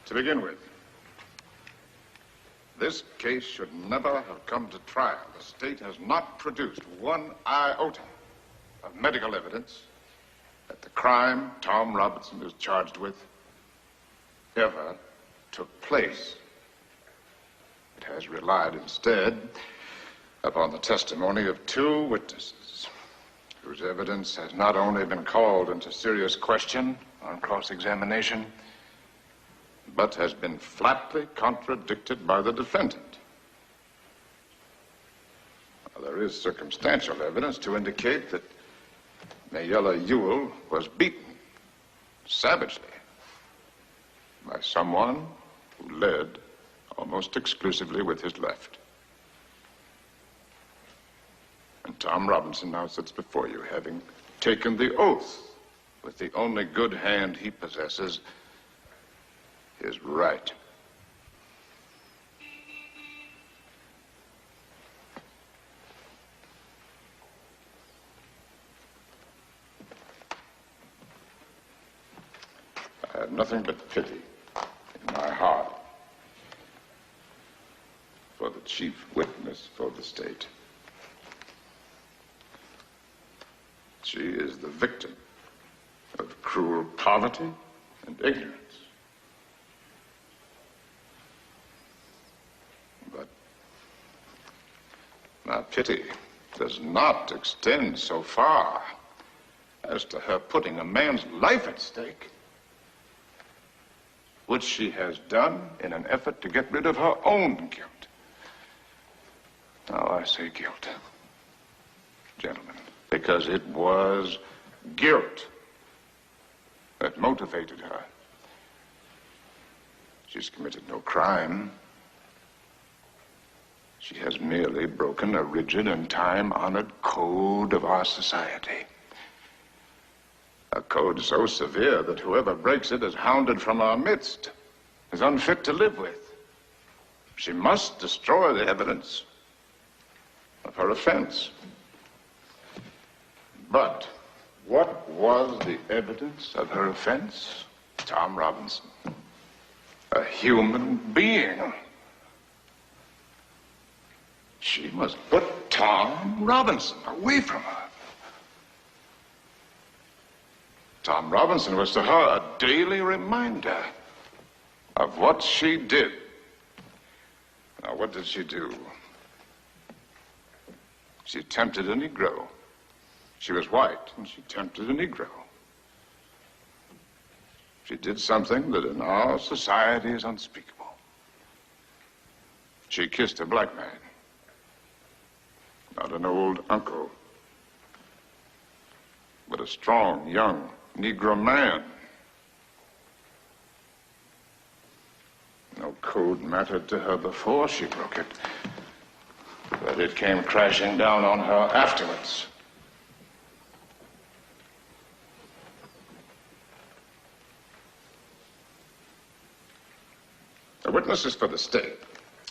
To begin with, this case should never have come to trial. The state has not produced one iota of medical evidence that the crime Tom Robinson is charged with ever took place. It has relied instead upon the testimony of two witnesses whose evidence has not only been called into serious question on cross-examination, but has been flatly contradicted by the defendant. Now, there is circumstantial evidence to indicate that Mayella Ewell was beaten savagely by someone who led almost exclusively with his left. And Tom Robinson now sits before you, having taken the oath with the only good hand he possesses, his right. I have nothing but pity in my heart for the chief witness for the state. She is the victim of cruel poverty and ignorance. But my pity does not extend so far as to her putting a man's life at stake, which she has done in an effort to get rid of her own guilt. Now I say guilt, gentlemen, because it was guilt that motivated her. She's committed no crime. She has merely broken a rigid and time-honored code of our society. A code so severe that whoever breaks it is hounded from our midst, is unfit to live with. She must destroy the evidence of her offense. But what was the evidence of her offense? Tom Robinson, a human being. She must put Tom Robinson away from her. Tom Robinson was to her a daily reminder of what she did. Now, what did she do? She tempted a Negro. She was white, and she tempted a Negro. She did something that in our society is unspeakable. She kissed a black man, not an old uncle, but a strong, young Negro man. No code mattered to her before she broke it, but it came crashing down on her afterwards. The witnesses for the state,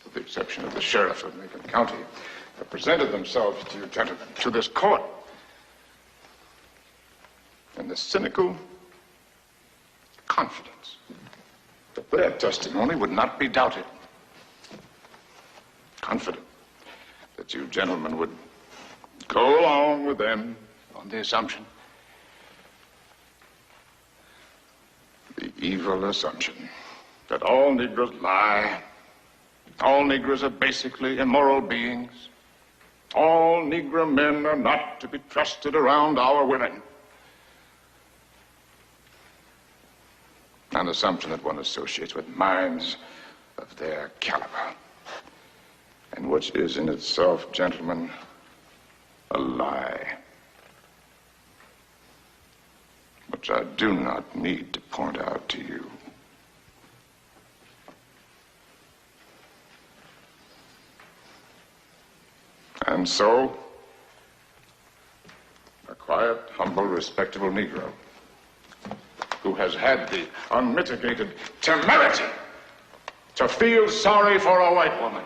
with the exception of the sheriff of Macon County, have presented themselves to you gentlemen, to this court, in the cynical confidence that their testimony would not be doubted. Confident that you gentlemen would go along with them on the assumption, the evil assumption, that all Negroes lie, all Negroes are basically immoral beings, all Negro men are not to be trusted around our women. An assumption that one associates with minds of their caliber, and which is in itself, gentlemen, a lie, which I do not need to point out to you. And so, a quiet, humble, respectable Negro who has had the unmitigated temerity to feel sorry for a white woman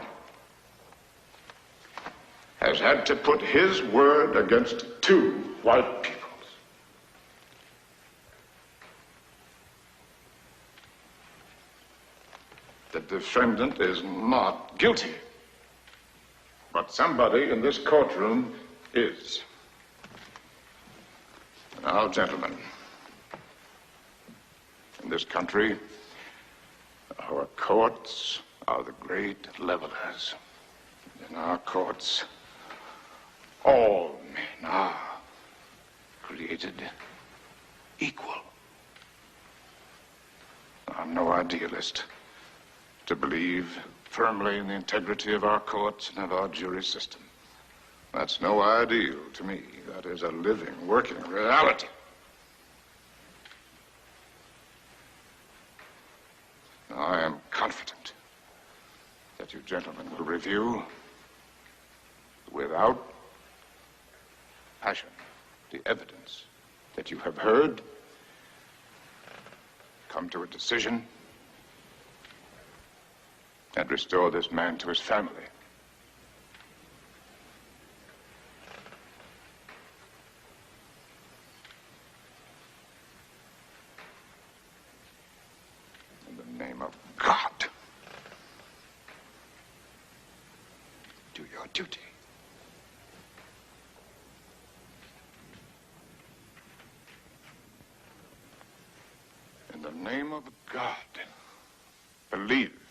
has had to put his word against two white peoples. defendant is not guilty. But somebody in this courtroom is. Now, gentlemen, in this country, our courts are the great levelers. In our courts, all men are created equal. I'm no idealist to believe firmly in the integrity of our courts and of our jury system. That's no ideal to me. That is a living, working reality. Now, I am confident that you gentlemen will review, without passion, the evidence that you have heard, come to a decision, and restore this man to his family. In the name of God, do your duty. In the name of God, believe